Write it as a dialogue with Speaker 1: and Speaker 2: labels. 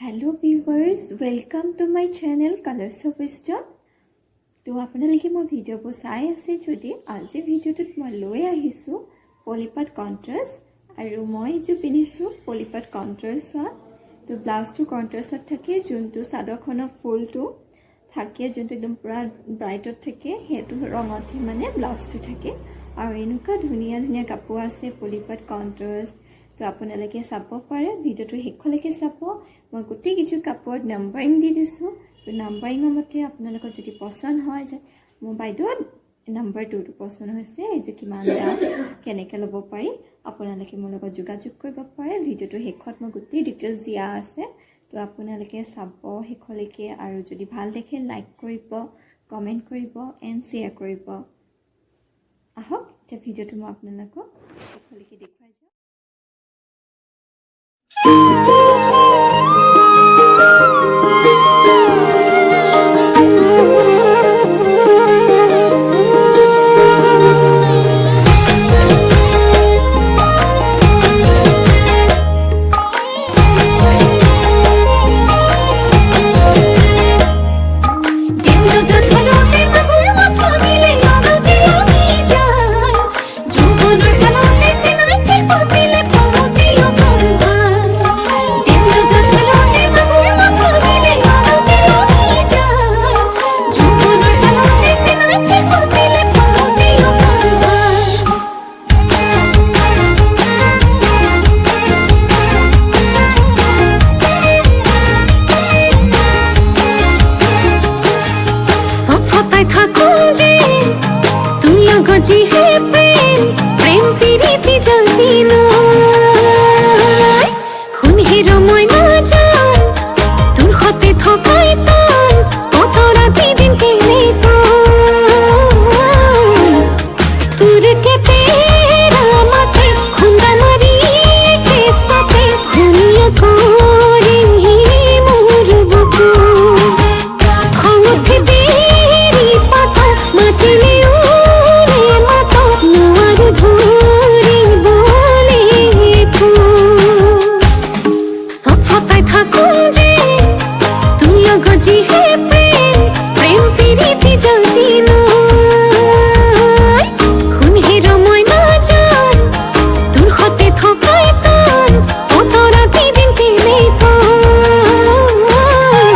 Speaker 1: Hello viewers, welcome to my channel Colors of Wisdom. তো আপোনালোকে মোৰ ভিডিঅ'বোৰ চাই আছে যদি আজি ভিডিঅ'টোত মই লৈ আহিছো পলিপাট কন্ট্ৰাষ্ট আৰু মই যে পিনিছো পলিপাট কন্ট্ৰাষ্টত তো ব্লাউজটো কন্ট্ৰাষ্টত থাকে যোনটো সাদখনৰ ফুলটো থাকে যোনটো একদম পুৰা ব্ৰাইটত থাকে হেতু ৰঙতে মানে ব্লাউজটো থাকে আৰু এনেকুৱা ধুনীয়া ধুনীয়া কাপোৰ আছে পলিপাট কন্ট্ৰাষ্ট তো আপোনালোকে চাব পাৰে ভিডিঅ'টো শেষলৈকে চাব মই গোটেই কিছু কাপোৰত নাম্বাৰিং দি দিছো তো নাম্বাৰিঙৰ মতে আপোনালোকৰ যদি পছন্দ হয় যে মোৰ বাইদেউ নাম্বাৰ 2টো পছন্দ হৈছে এই কিমান দাম কেনেকৈ ল'ব পাৰি আপোনালোকে মোৰ লগত যোগাযোগ কৰিব পাৰে ভিডিঅ'টো শেষত মই গোটেই ডিটেইলছ দিয়া আছে তো আপোনালোকে চাব শেষলৈকে আৰু যদি ভাল দেখে লাইক কৰিব কমেণ্ট কৰিব এণ্ড শ্বেয়াৰ কৰিব আহক এতিয়া ভিডিঅ'টো মই আপোনালোকক শেষলৈকে দেখুৱাই যাওঁ
Speaker 2: जी है प्रेम प्रेम पीरिति जलजिनो खुन हेरो মই না জান তোর হতে থকাই তান কত রাতি দিন কেনে তোর কে তেরা মাথে খুন্দা মারি কে সাথে খুনিয়া করে মোর বুকু খঙ্গে দেরি পাতা মাটিলে जी है प्रेम प्रेम पीरिति जलजिनो